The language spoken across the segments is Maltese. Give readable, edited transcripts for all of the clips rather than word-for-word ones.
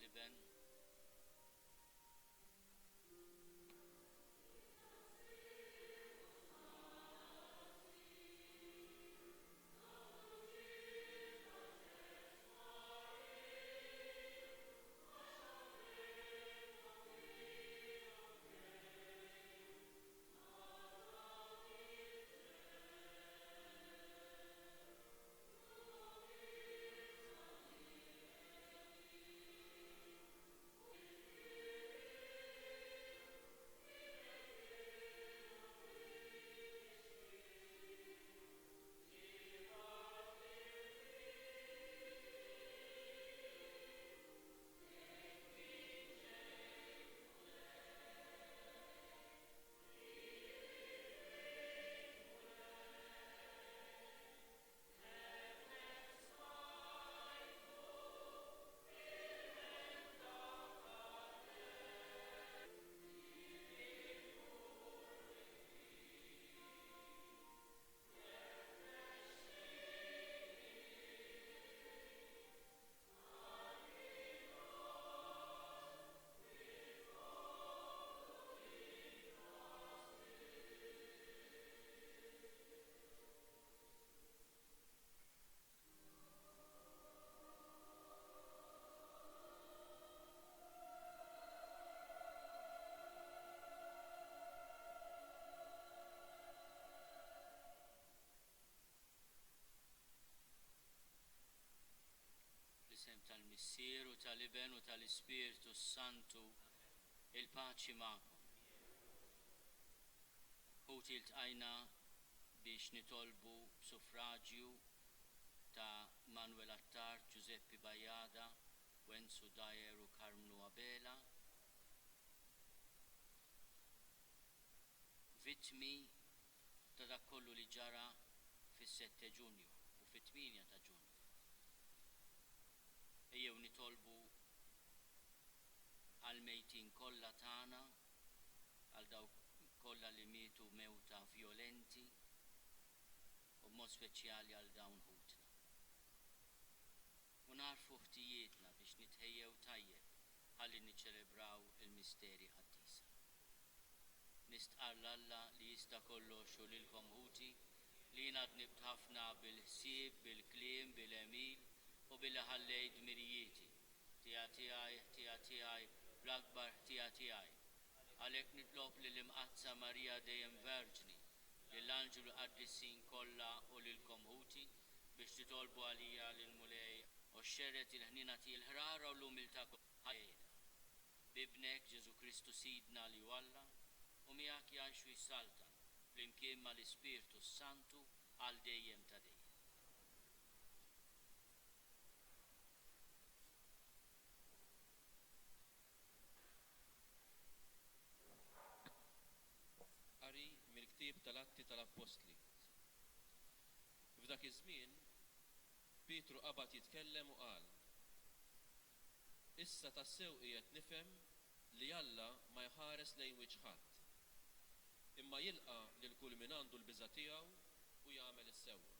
tal-iben. L-isem tal-Missier u tal-Iben u tal-Ispiritu Santu, il-paċi magħkom. Ħuti iltqajna biex nitolbu suffraġġju ta' Manuel Attar, Giuseppe Bajada, Wenzu Dajer u Karmnu Abela, vittmi ta' dak kollu li ġara fis-7 Ġunju u fit-8 ta' Ġunju. Ejjew nitolbu għal-mejtin kollha tagħna, għal dawk kollha li mietu mewta violenti u b'mod speċjali għal dawn ħutna. U narfu ħtijietna biex nitħejjew tajjeb ħalli niċċelebraw il-misteri ħaddisa. Nistqar l-Alla li jista' kollox u lilkom ħuti li jiena dnibt ħafna bil-ħsieb, bil-kliem, bil-emil u billi ħallejt dmirijieti tiegħi bl-akbar tiegħi. Għalhekk nitlob lill-imqazza Marija dejjem Verġni, lill-anġlu qaddisin kollha u lilkom ħuti biex titolbu għalija lil mulej u xxerret il-ħnina l-ħrara u l-umiltà ħajjeda. Bibnek Ġesu Kristu Sidna li Alla u miegħek jgħix u jissaltan flimkien mal-Ispiritu Santu għal dejjem ta' dejjem. Qari mill-ktieb tal-Atti tal-Apostli. F'dak iż-żmien Pietru qabad jitkellem u qal: Issa tassew qiegħed nifhem li Alla ma jħares lejn wiċċ ħadd, imma jilqa' lil kull min għandu l-biża' tiegħu u jagħmel is-sewwa.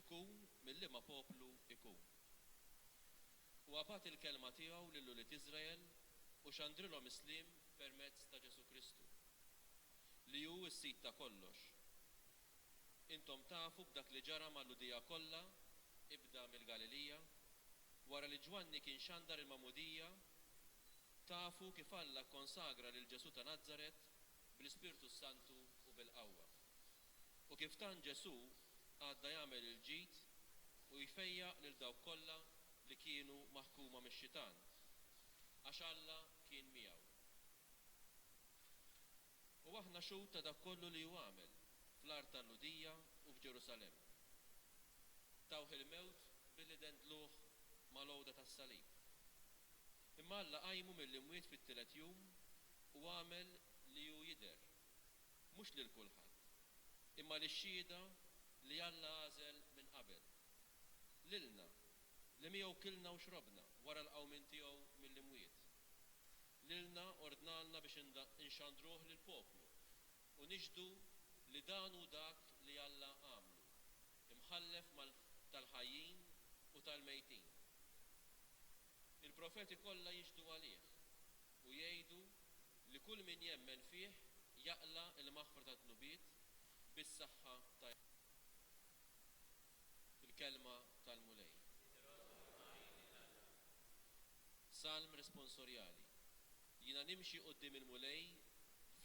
Ikun mill-liema poplu ikun. U għabat il-kelma tiegħu lil ulied Iżrael u xandrilhom islim permezz ta' Ġesu Kristu, li hu s-sit ta' kollox. Intom tafu b'dak li ġara mal-Ludija kollha, ibda mill-Galilija, wara li Ġwanni kien xandar il-Mamudija, tafu kif Alla konsagra lil Ġesu ta' Nażaret bl-Ispiritu Santu u bil-qawwa. U kif tan Ġesu għadda jagħmel il-ġid u jfejjaq lil dawk kollha li kienu maħkuma mix-xitan, għax Alla kien miegħu. U aħna xhud ta' dak kollu li hu għamel fl-art tal-Ludija u f'Ġerusalemm. Tawh il-mewt billi dendluh mal-għowda tas-salib. Imma Alla qajmu mill-imwiet fit-tielet jum u għamel li hu jidher, mhux lil kulħadd, imma lix-xhieda li Alla għażel minn qabel. Lilna li miegħu kilna u xrobna wara l-qawmien tiegħu mill-imwiet. Lilna ordnalna biex inxandruh lill-poplu u nixhdu li dan hu dak li Alla għamlu, imħallef tal-ħajjin u tal-mejtin. il-profeti kollha jiġdu għalih u jgħidu li kull min jemmen fih jaqla il-maħfra ta' tnubiet bis-saħħa ta' il-kelma tal-mulej. Salm responsorjali. Jina nimxi qoddim il-mulej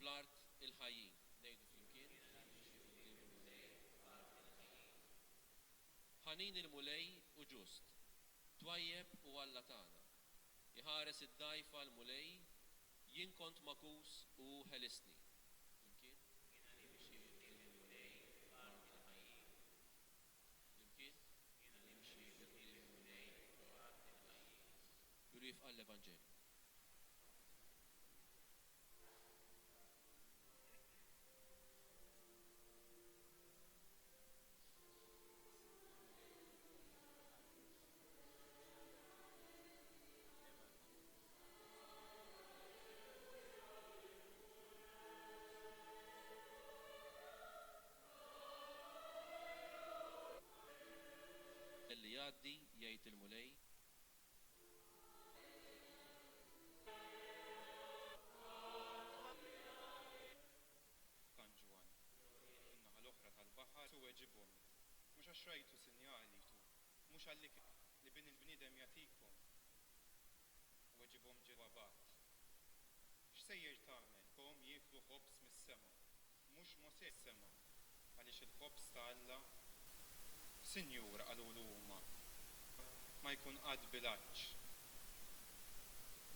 fl-art il-ħajjin. Ngħidu flimkien. Ħanin il-mulej u ġust. Twajjeb u Alla tagħna. Iħares id-dajfa l-mulej, jien kont makus u ħelisni. Juri jifqal l-Evanġelju. Li jgħaddi jgħid il-mulej San Ġwan. In-naħa l-oħra tal-baħar u weġibhom. Mhux għax rajtu sinjali tu, mhux għallik li bin il-bniedem jagħtikom. Weġibhom ġewabat. X'sejjer tagħmel? Kom jieklu ħobs mis-sema. Mhux Mosè s-sema. Għaliex il-ħobs ta' Alla Sinjur qalulu huma ma jkun qatt bilanċ.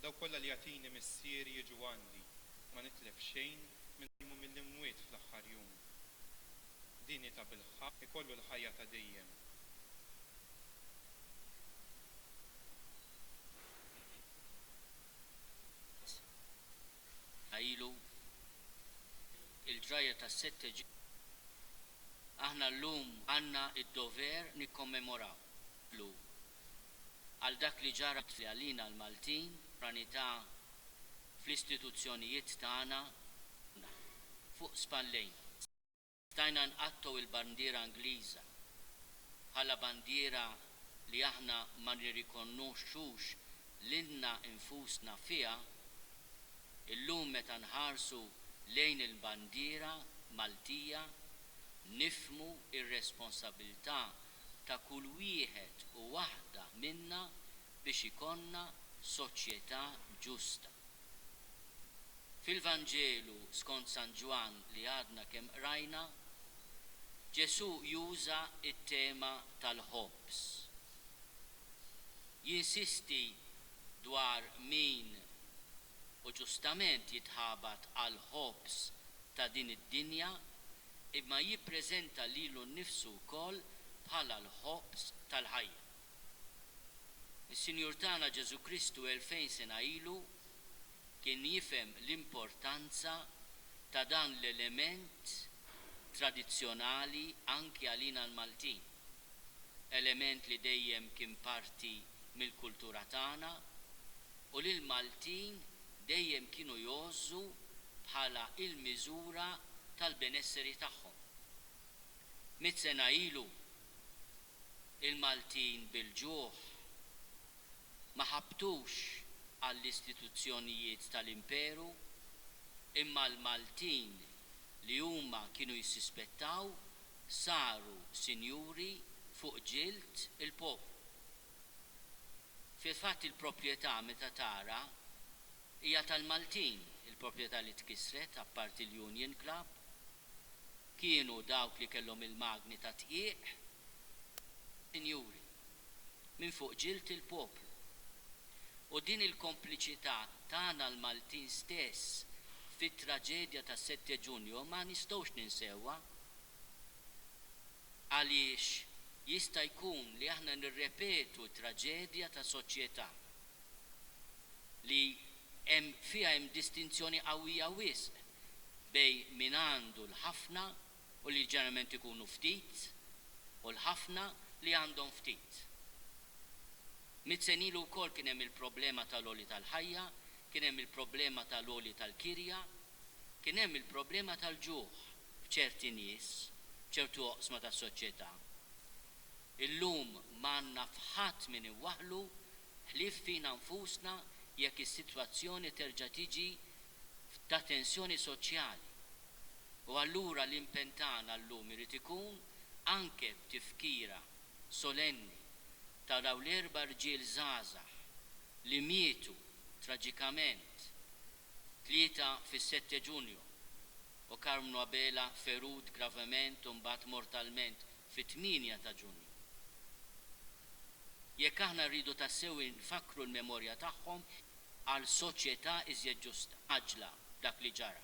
Daw kollha li jagħtini missier jiġu għandi ma nitlef xejn mill-imwiet fl-aħħar jum. Dini ta' bil-ħaq ikollu l-ħajja ta' dejjem. Ilu il-ġraja ta' 7 aħna l-lum għanna id-dover nikkommemoraw l-lum. Għal dak li ġarat li għalina l-Maltin, ranità fl-istituzzjonijiet tagħna fuq spallejn. Stajna nqattu il-bandiera Ingliża bħala bandiera li aħna ma nirrikonnoxxux lilna infusna fiha. Illum meta nħarsu lejn il-bandiera Maltija nifmu ir-responsabilità ta' kull wieħed u waħda minna biex ikonna soċjetà ġusta. Fil-Vanġelu skont San Ġwan li għadna kemm qrajna, Ġesu juża it-tema tal-ħobs. Jinsisti dwar min u ġustament jitħabat għal ħobs ta' din id-dinja, imma jippreżenta lilu nnifsu wkoll bħala l-ħobs tal-ħajja. Is-Sinjur tagħna Ġesu Kristu 2000 sena ilu kien jifhem l-importanza ta' dan l-element tradizzjonali anki għalina l-Maltin. Element li dejjem kien parti mill-kultura tagħna u lil Maltin dejjem kienu jgħozzu bħala il-miżura tal-benesseri tagħhom. 100 sena ilu il-Maltin bil-ġuħ ma ħabtux għall-istituzzjonijiet tal-imperu, imma l-Maltin li huma kienu jissispettaw saru sinjuri fuq ġilt il-poplu. Fil-fatt il-proprjetà meta tara hija tal-Maltin, il-proprjetà li tkisret apparti l-Union Club, kienu dawk li kellhom il-magni ta' tqieq sinjuri minn fuq ġilt il-poplu. U din il-kompliċità tagħna l-Maltin stess fit-traġedja ta' 7 Ġunju ma nistgħux ninsewwa, għaliex jista' jkun li aħna nirrepetu traġedja ta' soċjetà li fiha hemm distinzjoni qawwija wisq bejn min għandu l-ħafna u li ġeneralment ikunu ftit u l-ħafna li għandhom ftit. 100 sen ilu wkoll kien hemm il-problema tal-għoli tal-ħajja, kien hemm il-problema tal-għoli tal-kirja, kien hemm il-problema tal-ġuħ f'ċerti nies, f'ċertu oqsma tas-soċjetà. Illum m'għandna f'ħadd min iwaħħlu ħlief fina nfusna jekk is-sitwazzjoni terġa' tiġi ta' tensjoni soċjali. U allura l-impentana llum irid ikun anke b'tifkira solenni ta' daw l-4 rġiel żgħażagħ li mietu traġikament 3 fis-7 Ġunju u Carmelo Abela ferud gravament u mbagħad mortalment fit-8 ta' Ġunju. Jekk aħna rridu tassew nfakru l-memorja tagħhom għal soċjetà iżjed ġusta, aġla dak li ġara.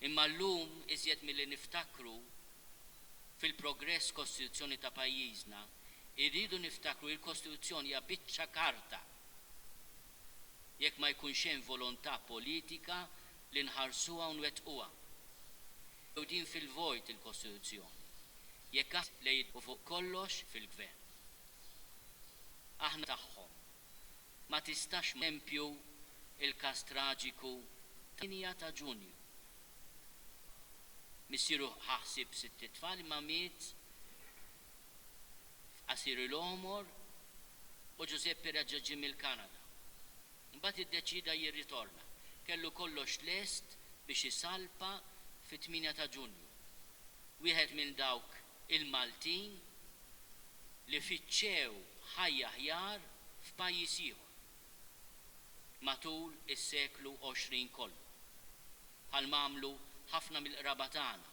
Imma llum iżjed milli niftakru fil-progress kostituzzjoni ta' pajjiżna, irridu niftakru il-Kostituzzjoni hija biċċa karta. Jekk ma jkunx hemm volontà politika li nħarsuha u nwettquha. U din fil-vojt il-Kostituzzjoni. Jekk lejn u fuq kollox fil-gvern. Aħna tagħhom ma tistax empju il-każ traġiku ta' Ġunju. Missieru ħaħsib 6 tfal ma miet Asir l-Omor u Giuseppe Raġġaġġi mill-Kanada. Mbagħad iddeċida jirritorna. Kellu kollox lest biex isalpa fit-8 ta' Ġunju. Wieħed minn dawk il-Maltin li fiċċew ħajja aħjar f'pajjiż ieħor matul is-seklu 20 kollu. Bħal mamlu ħafna mill-qraba tagħna,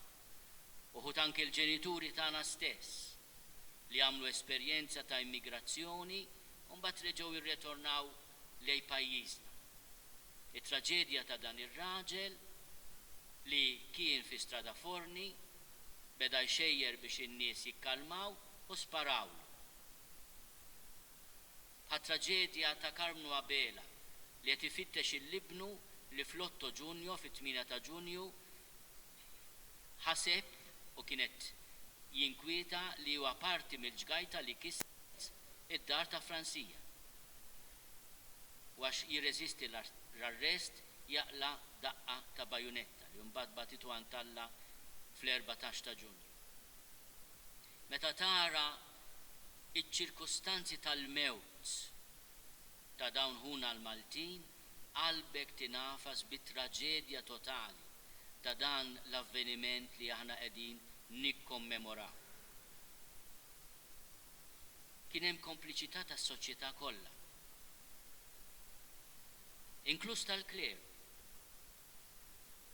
uħud anke l-ġenituri tagħna stess li għamlu esperjenza ta' immigrazzjoni u mbagħad reġgħu jirritornaw lejn pajjiżna. It-traġedja ta' dan ir-raġel li kien fi Strada Forni beda jxejjer biex in-nies jikkalmaw u sparawlu. Ħat-traġedja ta' Carmelo Abela li qed ifittex il-libnu li fl-8 Ġunju, fit-8 ta' Ġunju, ħaseb u kienet jinkwieta li huwa parti mill-ġgajta li kisret id-dar ta' Fransija. Għax jirreżisti l-arrest jaqla daqqa ta' bajunetta li mbagħad batitu Antalla fl-14 ta' Ġunju. Meta tara iċ-ċirkustanzi tal-mewt ta' dawn ħuna l-Maltin, qalbek tinafas bit-traġedja totali ta' dan l-avveniment li aħna qegħdin nikkommemoraw. Kien hemm kompliċità tas-soċjetà kollha, inkluż tal-kleru.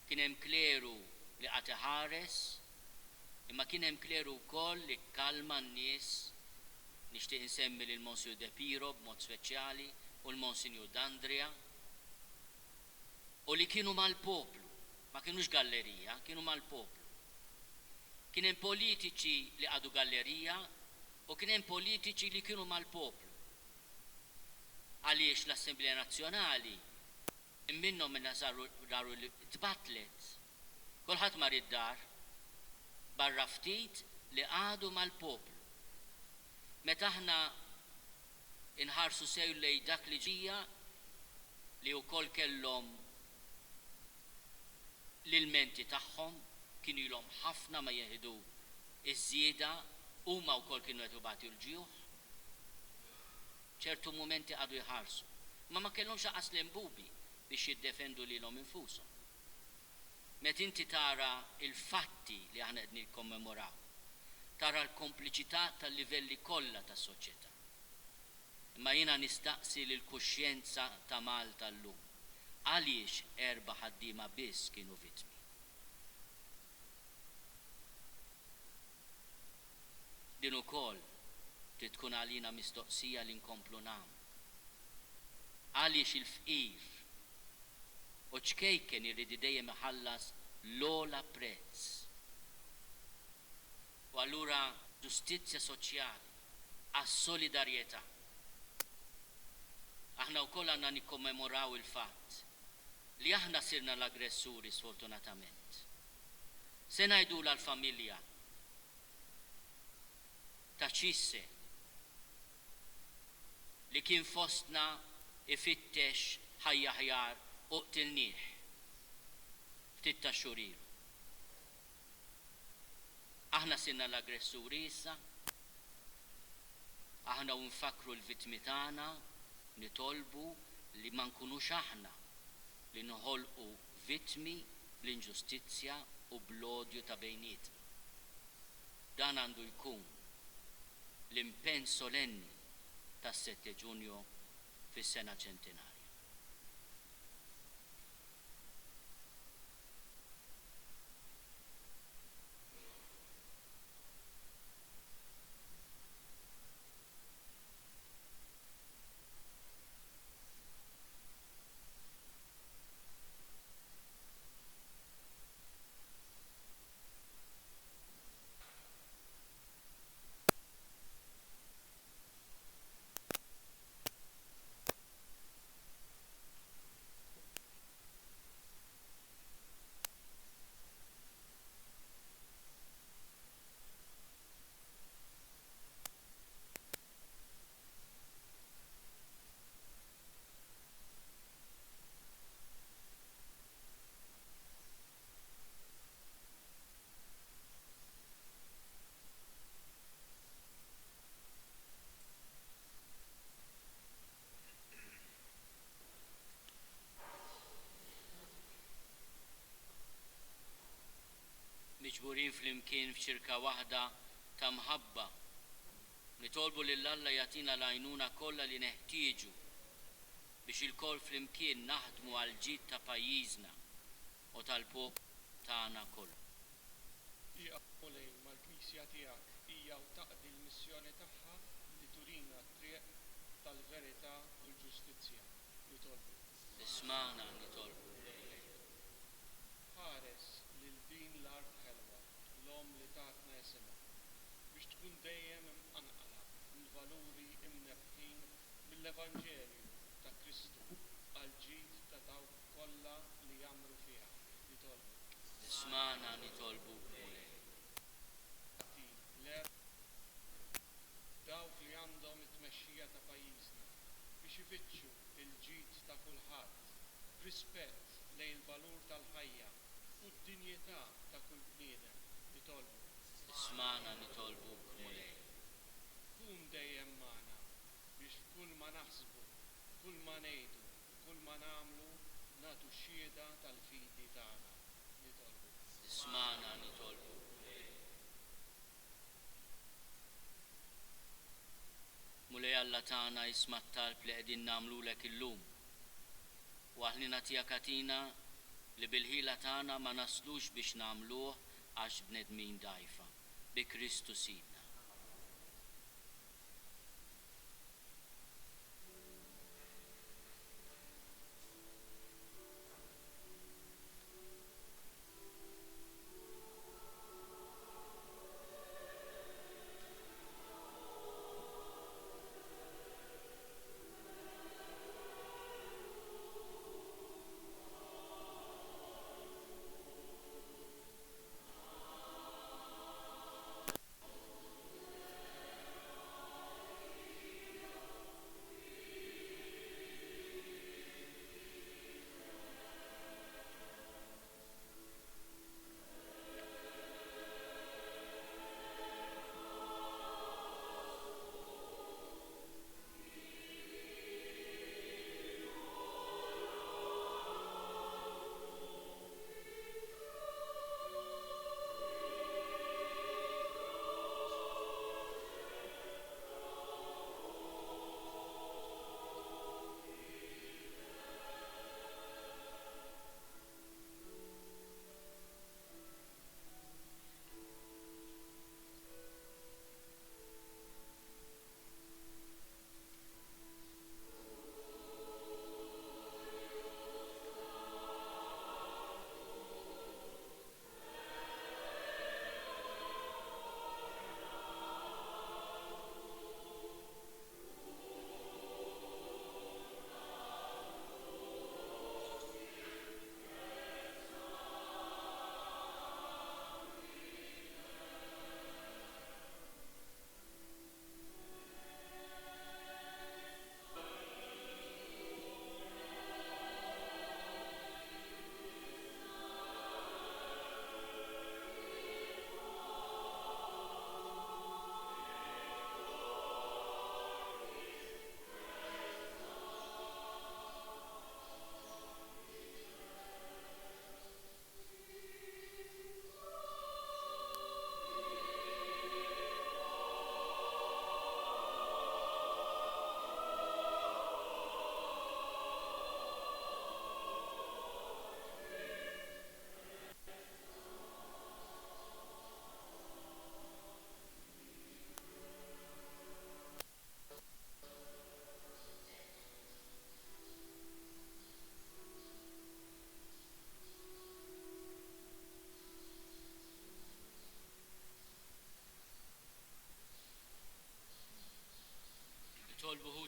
Kien hemm kleru li qatt iħares, imma kien hemm kleru wkoll li kkalma n-nies. Nixtieq insemmi lil Monsignor De Piro b'mod speċjali u l-Monsignor D'Andrea u li kienu mal-poplu, ma kienux gallerija, kienu mal-poplu. Kien hemm politiċi li għadu gallerija u kien hemm politiċi li kienu mal-poplu. Għaliex l-Assemblea Nazzjonali minnhom minna daru li tbatlet. Kulħadd mar id-dar barra ftit li għadu mal-poplu. Meta aħna inħarsu sew lejn dak li ġija li wkoll kellhom l-ilmenti tagħhom kienu ilhom ħafna ma jeħdu iż-żieda huma wkoll kienu qed ibatu l-ġieħ. ċertu mumenti għadu jħarsu, ma kellhomx aqas l-imbubi biex jiddefendu lilhom infushom. Meta inti tara il-fatti li aħna qed nikkommemoraw, tara l-kompliċità tal-livelli kollha tas-soċjetà. Imma jiena nistaqsi lill-kuxjenza ta' Malta llum. Għaliex 4 ħaddiema biss kienu vittmi? Din ukoll trid tkun għalina mistoqsija li nkomplu nagħmlu. Għaliex il-fqir u ċkejken irid dejjem iħallas l-ogħla prezz. U allura ġustizzja soċjali, għas-solidarjetà. Aħna wkoll għandna nikkommemoraw il-fatt li aħna sirna l-aggressuri sfortunatament. Se ngħidula l-familja ta' Ċisse li kien fostna ifittex ħajja aħjar u qtilnieh ftit ta' xhur. Aħna sirna l-aggressuri issa, aħna nfakru l-vittmi tagħna nitolbu li ma nkunux aħna li nħolqu vittmi bl-inġustizzja u bl-odju ta' bejnietna. Dan għandu jkun l-impenn solenni tas-7 Ġunju fis-sena ċentenarja. Miġburin fl-imkien f'ċirka waħda ta' mħabba. Nitolbu lil Alla jagħtina l-għajnuna kollha li neħtieġu biex il-kol fl-imkien naħdmu għal ġid ta' pajjiżna u tal-poplu tagħna kollu. Mulej mal-Knisja tiegħek hija u taqdi l-missjoni tagħha li turina t-triq tal-verità u l-ġustizzja. Nitolbu. Isma'na nitolbu. Ħares lil din l-art ħelwa, l-om li tatna esimha, biex tkun dejjem imqanqala mill-valuri imnebħin mill-Evanġelju ta' Kristu għal ġid ta' dawk kollha li jagħmlu fiha. Nitolbu. Isma'na nitolbu. Dawk li għandhom it-tmexxija ta' pajjiżna biex ifittxu il-ġid ta' kulħadd, rispett lejn il-valur tal-ħajja u d-dinjetà ta' kull bniedem. Nitolbu. Isma'na nitolbu mulej. Kun dejjem magħna biex kull ma naħsbu, kull ma ngħidu, kull ma nagħmlu nagħtu xhieda tal-fidi tagħna. Nitolbu. Isma'na nitolbu. Mulej Alla tagħna isma' t-talb li qegħdin nagħmlulek illum. U aħnina tiegħek atina li bil-ħila tagħna ma naslux biex nagħmluh għax bnedmin dgħajfa. Bi Kristu Sidna.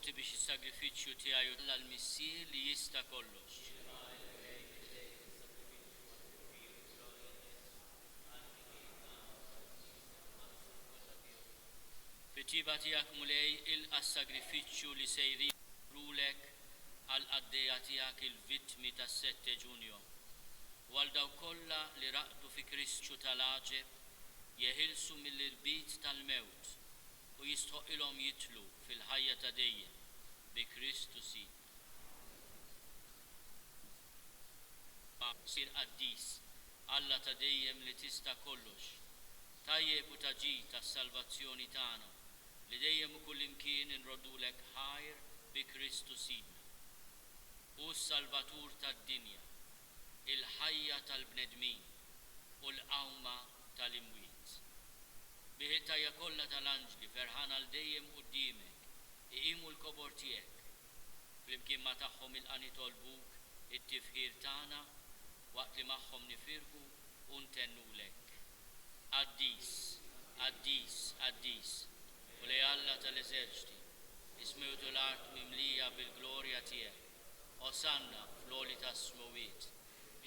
inti biex is-sagrifiċċju tiegħi l-missier li jista' kollox. Fit-tiba tiegħek mulej ilqa' s-sagrifiċċju li sejrulek għal qaddejja tiegħek il-vittmi tas-7 Ġunju. U għal dawk kollha li raqdu fi Kristju tal-għaġeb jeħilsu mill-irbit tal-mewt u jistħoqilhom jitlu fil-ħajja ta' dejjem bi Kristu Sid. Sir qaddis, Alla ta' dejjem li tista' kollox, tajjeb u taġid tas-salvazzjoni tagħna li dejjem u kullimkien inroddulek ħajr bi Kristu Sidna. U s-Salvatur tad-dinja, il-ħajja tal-bnedmin u l-qawma tal-imwiet. Biħiltajja kollha tal-anġli ferħan għal dejjem quddiemek, iqimu l-kobor tiegħek, flimkien ma tagħhom ilqa' nitolbuk it-tifħir tagħna waqt li magħhom nifirħu u ntennulek. Qaddis, qaddis, qaddis, u li Alla tal-eżerċiti, ismewtu l-art mimlija bil-glorja tiegħek, Osanna fl-oli tas-smowiet,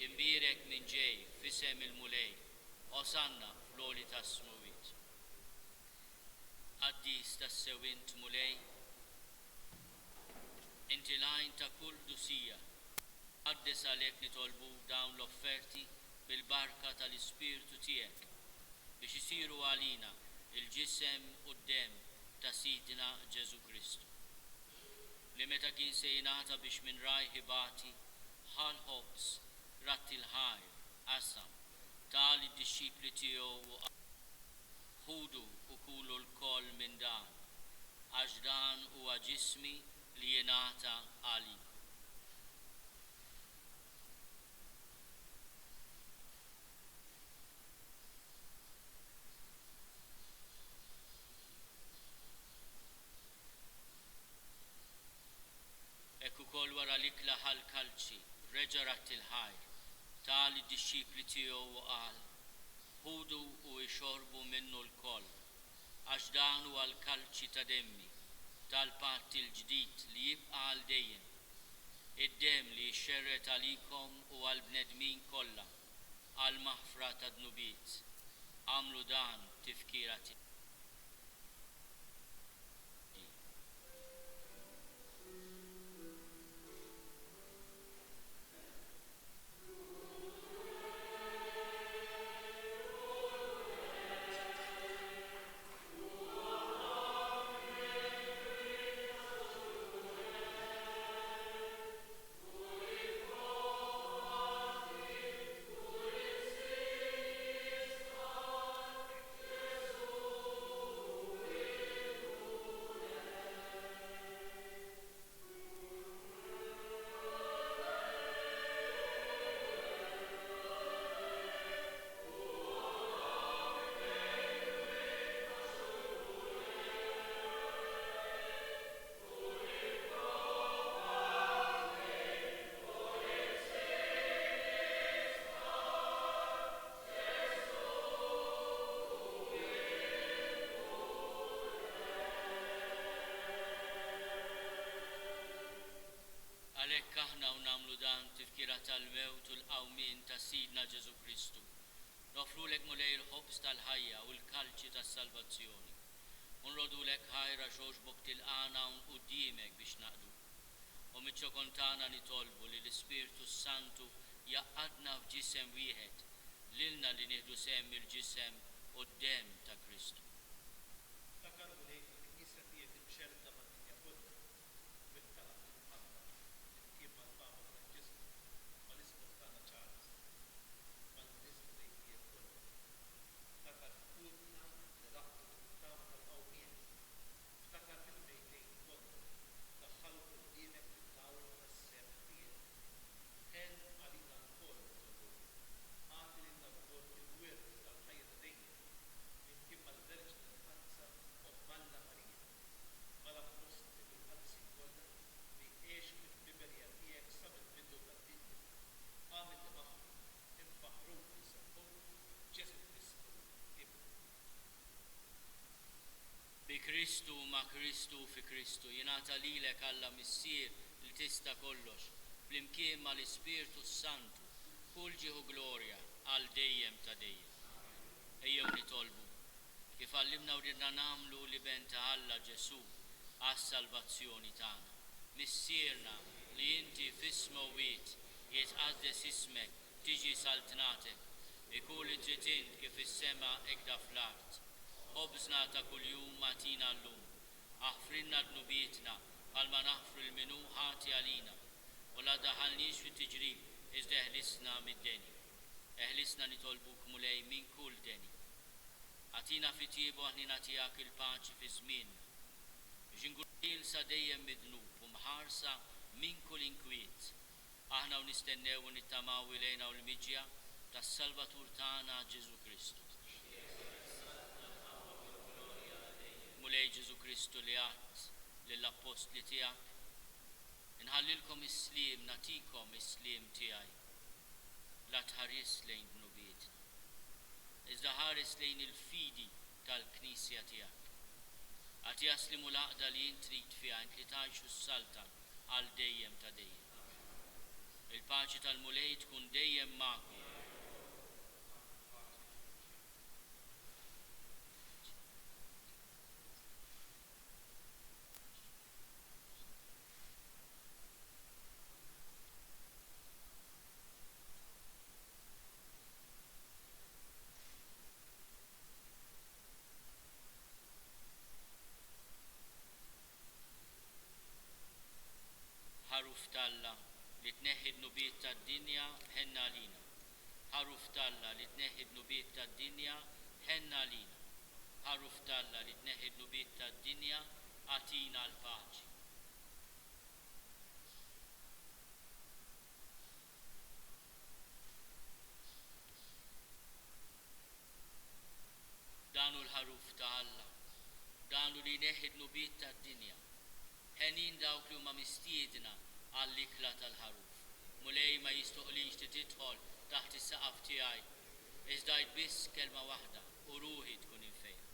imbirek minn ġej fisem il-mulej, Osanna fl-oli tas-smowiet. Qaddis tas-sewint mulej, inti lajn ta' kull dusija, qaddes għalhekk nitolbu dawn l-offerti bil-barka tal-Ispirtu tiegħek biex isiru għalina il-ġisem u d-dem ta' Sidna Ġesu Kristu. Li meta kien se jingħata biex minn rajħi bati ħal ħobs ratti l-ħajr qasam tal id-dixxipli tiegħu ħudu u kulu l-koll minn dan għax dan huwa ġismi li jingħata għalik. Ekku kol wara l-ikla ħal-kalċi, reġa' ratti l-ħajr, tal id-dixxipli tiegħu u qal, ħudu u jxorbu minnu l-koll, għax dan huwa l-kalċi ta' demmi, tal-patt il-ġdid li jibqa' għal dejjem, id-dem li jxerret għalikom u għal-bnedmin kollha, għal-maħfra ta' dnubiet, għamlu dan tifkira tiegħek. Għalhekk aħna u nagħmlu dan tifkira tal-mewt u l-qawmien ta' Sidna Ġesu Kristu. Nofrulek mulej il-ħobs tal-ħajja u l-kalċi tas-salvazzjoni. Unrodulek ħajra xogħbok tilqana quddiemek biex naqdu. U miċ-ċokontana nitolbu li l-Ispirtu Santu jaqqadna f'ġisem wieħed, lilna li nieħdu sehem il-ġisem u d-dem ta' Kristu. Kristu ma Kristu fi Kristu jenata lilek Alla missier li tista kollox flimkien ma l-Ispirtu Santu kull ġieħu glorja għal dejjem ta' dejjem. Ejjew nitolbu kif għallimna u ridna namlu li benta Alla Ġesu għas-salvazzjoni tagħna. Missierna li inti fisma u wiet jitqaddes ismek tiġi saltnatek ikun li ġitint kif is-sema ekda fl-art. Ħobżna ta' kuljum matina llum, aħfrinna dnubietna bħalma naħfru l-minu ħati għalina u la daħalniex fi tiġrib iżda eħlisna mid-deni. Eħlisna nitolbuk mulej minn kull deni. Għatina fi tiebu aħnina tijak il-paċi fi żmien. Ġinguril sa dejjem midnub u mħarsa minn kull inkwiet. Aħna u nistennew u nittamaw ilejna u l-miġja tas-Salvatur tagħna Ġesu Kristu. Mulej Ġesu Kristu li għadt lill-apostli tiegħek, inħallilkom is-sliem, natikom is-sliem tiegħi. La tħares lejn dnubietna, iżda ħares lejn il-fidi tal-Knisja tiegħek. Għad jaslimu l-aqda li jint trid fiha int li tgħixu s-saltan għal dejjem ta' dejjem. Il-paċi tal-mulej tkun dejjem magħkom. Ħaruf talla li tneħħi d-nubiet tad-dinja ħenna lina. Ħaruf talla li tneħħi d-nubiet tad-dinja ħenna lina. Ħaruf talla li tneħħi d-nubiet tad-dinja għatina l-paċi. Danu l-ħaruf ta' Alla, danu li neħi d-nubiet tad-dinja. Ħenin dawk li huma mistiedna għall-ikla tal-ħaruf. Mulej ma jistoqlix tidħol taħt is-saqaf tiegħi. Iżda biss kelma waħda u ruħi tkun infejn.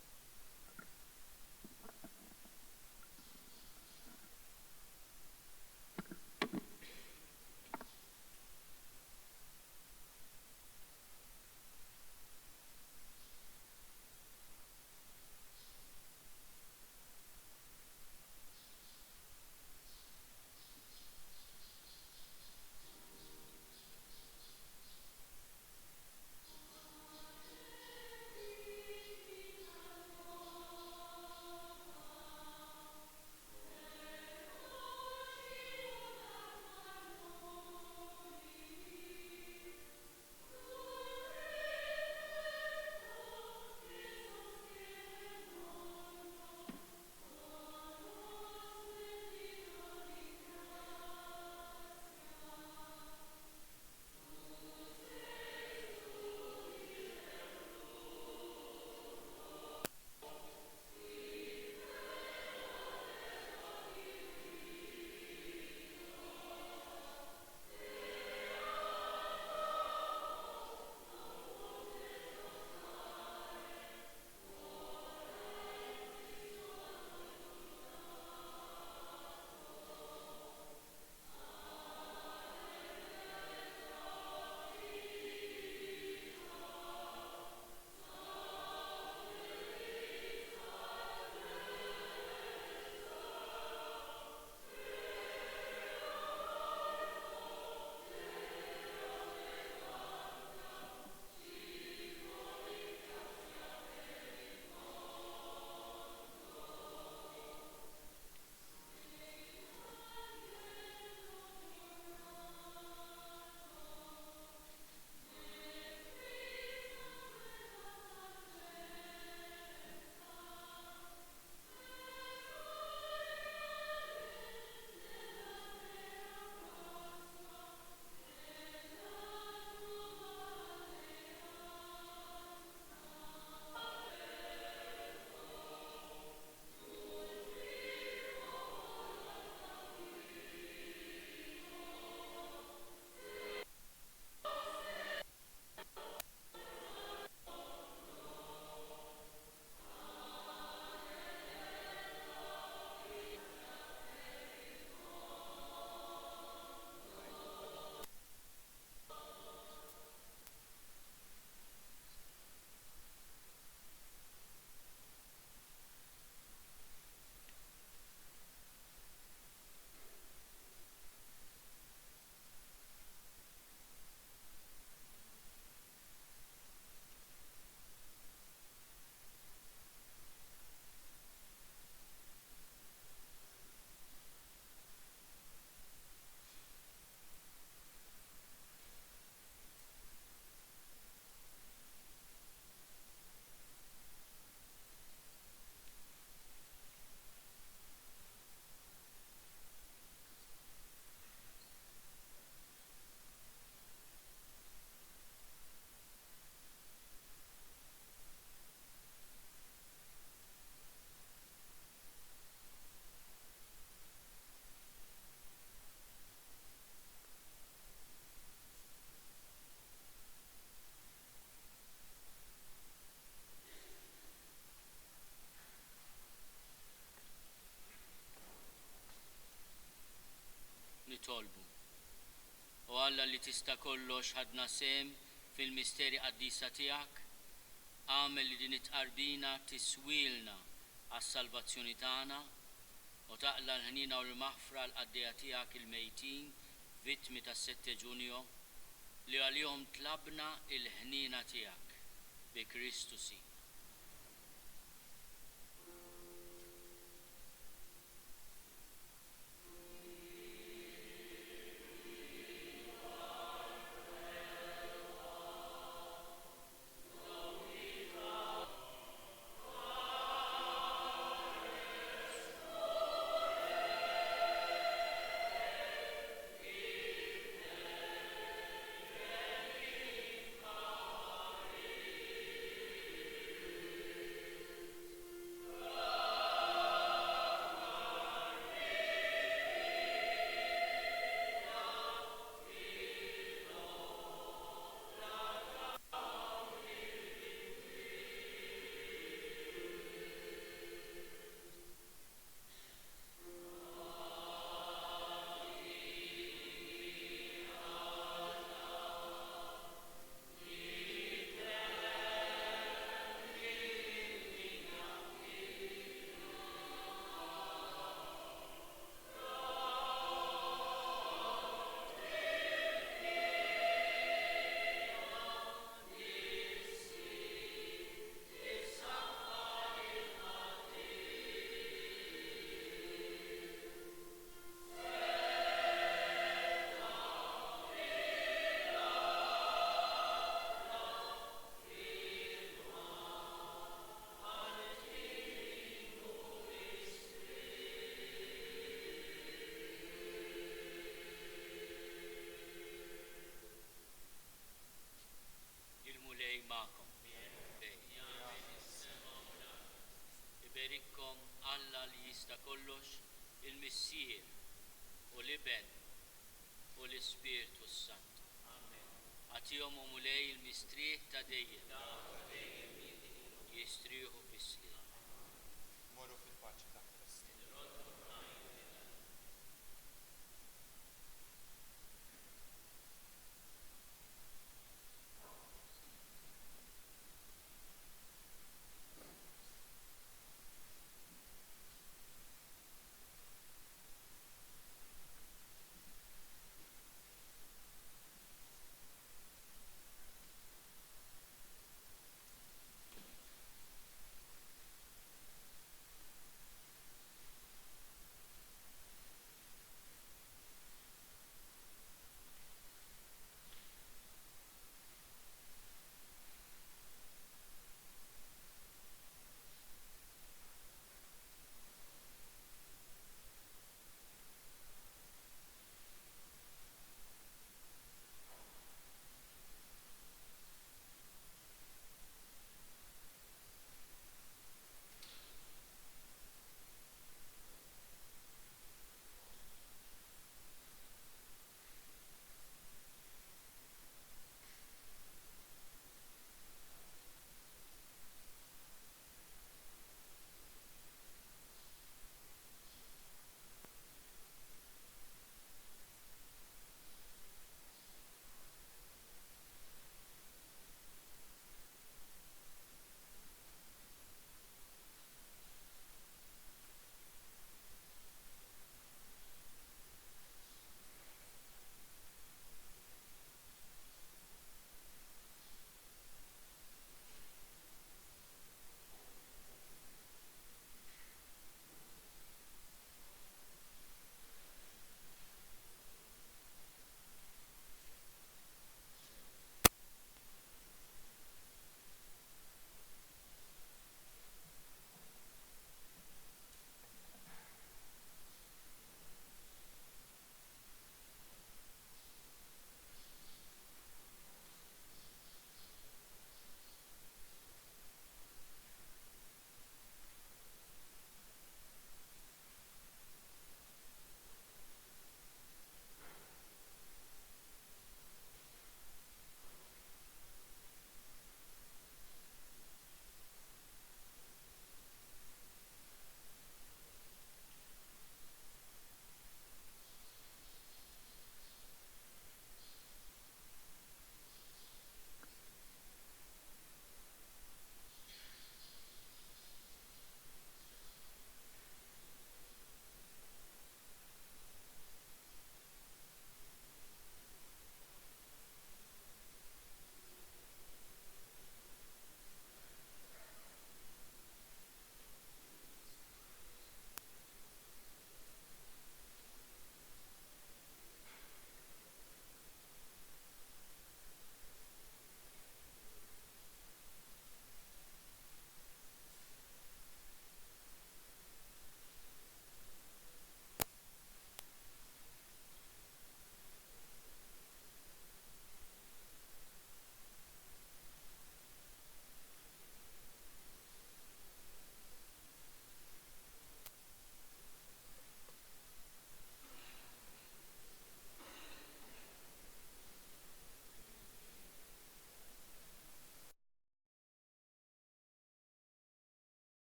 nitolbu. U Alla li tista' kollox ħadna sem fil-misteri qaddisa tiegħek, għamel li din it-qarbina tiswilna għas-salvazzjoni tagħna u taqla l-ħnina u l-maħfra l-qaddija tiegħek il-mejtin vittmi tas-7 Ġunju li għalihom tlabna il-ħnina tiegħek bi Kristu si. Iberikkom Alla li jista' kollox, il-Missier u l-Iben u l-Ispirtu Sant. Għatihom u mulej il-mistriet ta' dejjem jistrieħu fis-slim. Morru